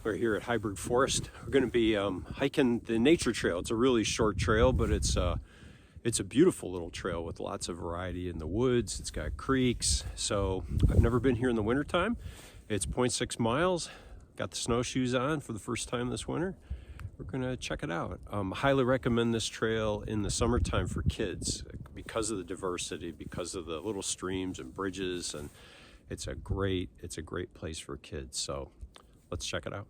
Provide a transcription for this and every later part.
We're here at Heiberg Forest. We're going to be hiking the nature trail. It's a really short trail, but it's a beautiful little trail with lots of variety in the woods. It's got creeks. So I've never been here in the wintertime. It's 0.6 miles. Got the snowshoes on for the first time this winter. We're going to check it out. Highly recommend this trail in the summertime for kids because of the diversity, because of the little streams and bridges, and it's a great place for kids. So let's check it out.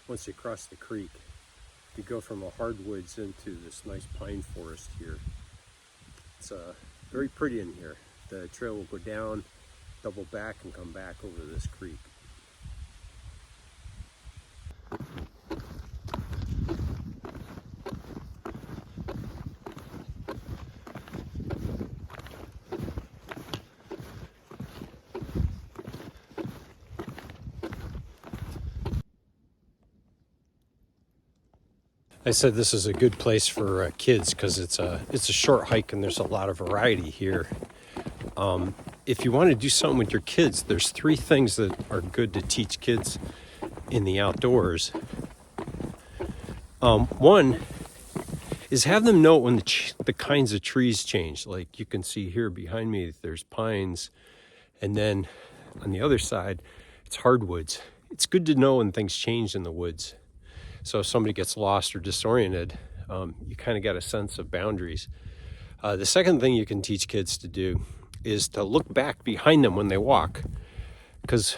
Once you cross the creek, you go from a hardwoods into this nice pine forest here. It's very pretty in here. The trail will go down, double back, and come back over this creek. I said this is a good place for kids because it's a short hike and there's a lot of variety here. If you want to do something with your kids, there's 3 things that are good to teach kids in the outdoors. One is have them know when the kinds of trees change. Like you can see here behind me, there's pines, and then on the other side, it's hardwoods. It's good to know when things change in the woods. So if somebody gets lost or disoriented, you kind of got a sense of boundaries. The second thing you can teach kids to do is to look back behind them when they walk. Because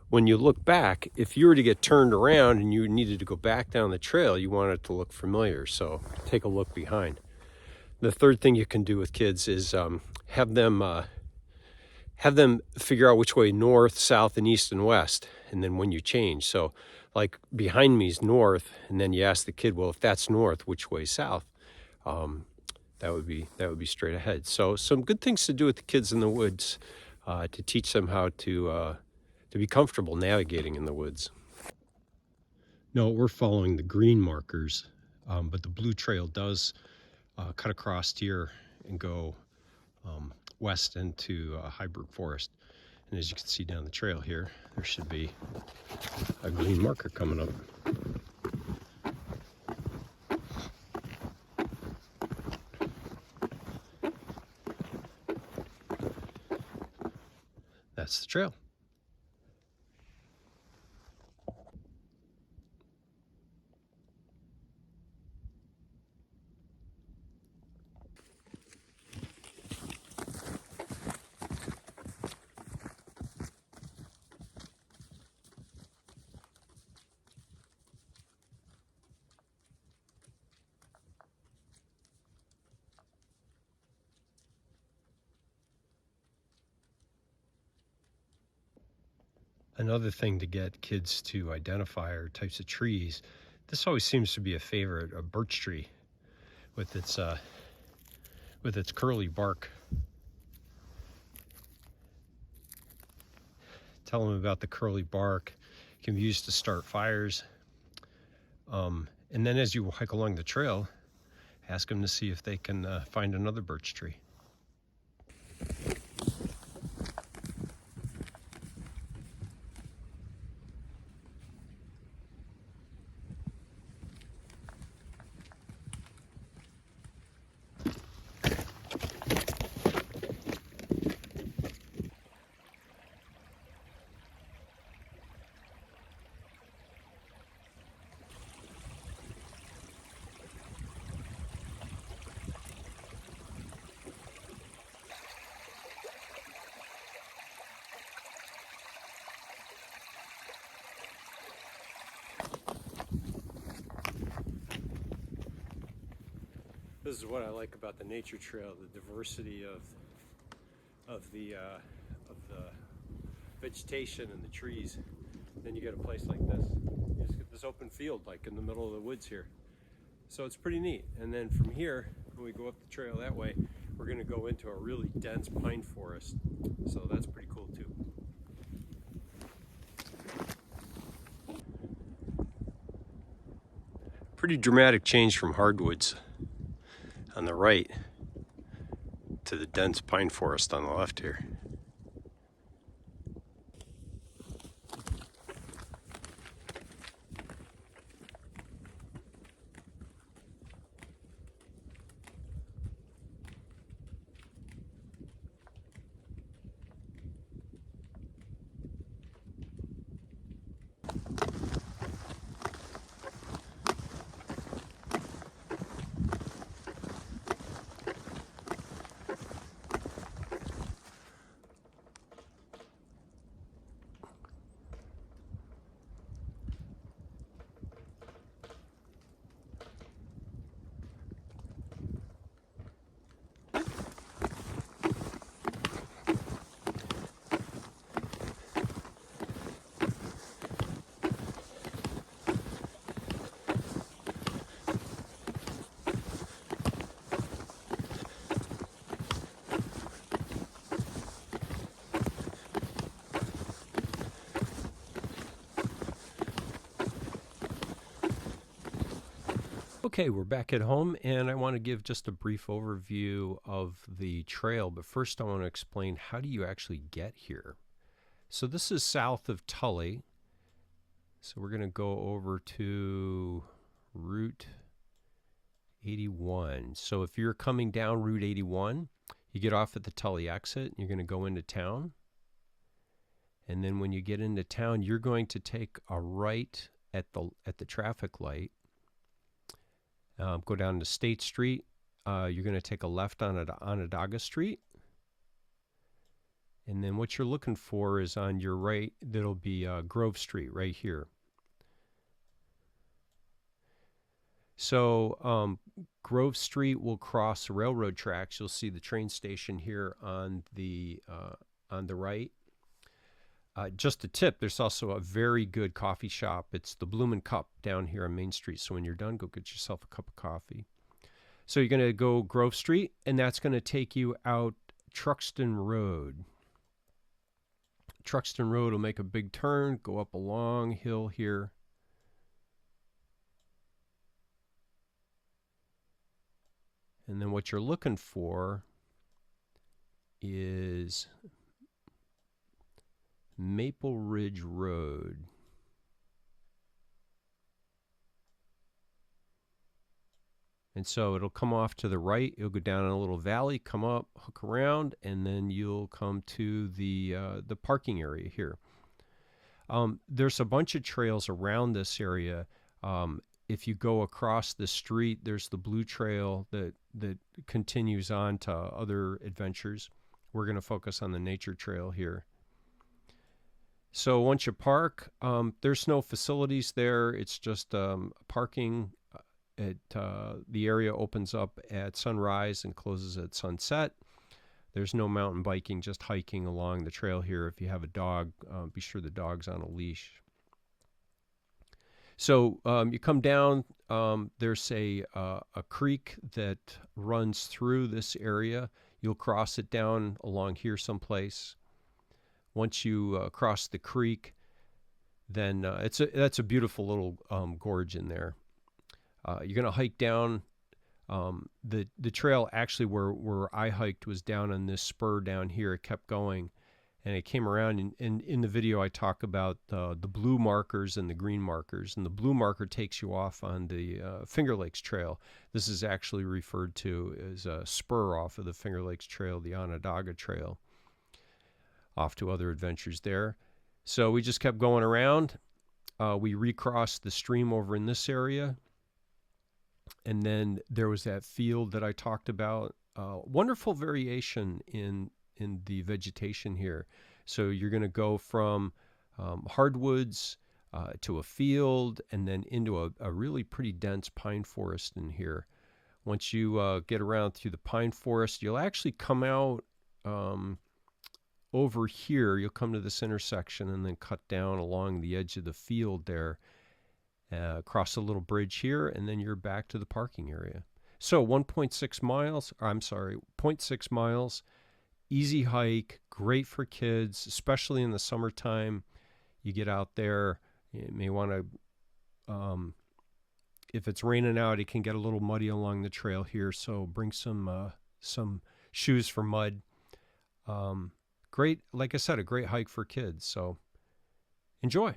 when you look back, if you were to get turned around and you needed to go back down the trail, you want it to look familiar. So take a look behind. The third thing you can do with kids is have them figure out which way north, south, and east and west, and then when you change. So like behind me is north, and then you ask the kid, well, if that's north, which way is south? That would be straight ahead. So some good things to do with the kids in the woods to teach them how to be comfortable navigating in the woods. No, we're following the green markers, but the blue trail does cut across here and go west into Heiberg Forest. And as you can see down the trail here, there should be a green marker coming up. That's the trail. Another thing to get kids to identify are types of trees. This always seems to be a favorite, a birch tree with its curly bark. Tell them about the curly bark. It can be used to start fires. And then as you hike along the trail, ask them to see if they can find another birch tree. This is what I like about the nature trail, the diversity of the vegetation and the trees. Then you get a place like this. You just get this open field like in the middle of the woods here. So it's pretty neat. And then from here, when we go up the trail that way, we're going to go into a really dense pine forest. So that's pretty cool too. Pretty dramatic change from hardwoods on the right to the dense pine forest on the left here. Okay, we're back at home, and I want to give just a brief overview of the trail, but first I want to explain how do you actually get here. So this is south of Tully, so we're going to go over to Route 81. So if you're coming down Route 81, you get off at the Tully exit, and you're going to go into town, and then when you get into town, you're going to take a right at the traffic light. Go down to State Street. You're going to take a left on Onondaga Street. And then what you're looking for is on your right, that'll be Grove Street right here. So Grove Street will cross railroad tracks. You'll see the train station here on the right. Just a tip, there's also a very good coffee shop. It's the Bloom and Cup down here on Main Street. So when you're done, go get yourself a cup of coffee. So you're going to go Grove Street, and that's going to take you out Truxton Road. Truxton Road will make a big turn, go up a long hill here. And then what you're looking for is Maple Ridge Road. And so it'll come off to the right, you'll go down in a little valley, come up, hook around, and then you'll come to the parking area here. There's a bunch of trails around this area. If you go across the street, there's the Blue Trail that continues on to other adventures. We're going to focus on the nature trail here. So once you park, there's no facilities there. It's just parking. The area opens up at sunrise and closes at sunset. There's no mountain biking, just hiking along the trail here. If you have a dog, be sure the dog's on a leash. So you come down, there's a creek that runs through this area. You'll cross it down along here someplace. Once you cross the creek, then that's a beautiful little gorge in there. You're going to hike down. The trail actually where I hiked was down on this spur down here. It kept going, and it came around. And in the video, I talk about the blue markers and the green markers. And the blue marker takes you off on the Finger Lakes Trail. This is actually referred to as a spur off of the Finger Lakes Trail, the Onondaga Trail. Off to other adventures there. So we just kept going around. We recrossed the stream over in this area. And then there was that field that I talked about. Wonderful variation in the vegetation here. So you're going to go from hardwoods to a field and then into a really pretty dense pine forest in here Once you get around through the pine forest, you'll actually come out over here. You'll come to this intersection and then cut down along the edge of the field there, cross a little bridge here, and then you're back to the parking area. So 1.6 miles, I'm sorry, 0.6 miles, easy hike, great for kids, especially in the summertime. You get out there, you may want to, if it's raining out, it can get a little muddy along the trail here, so bring some shoes for mud. Great, like I said, a great hike for kids, so enjoy.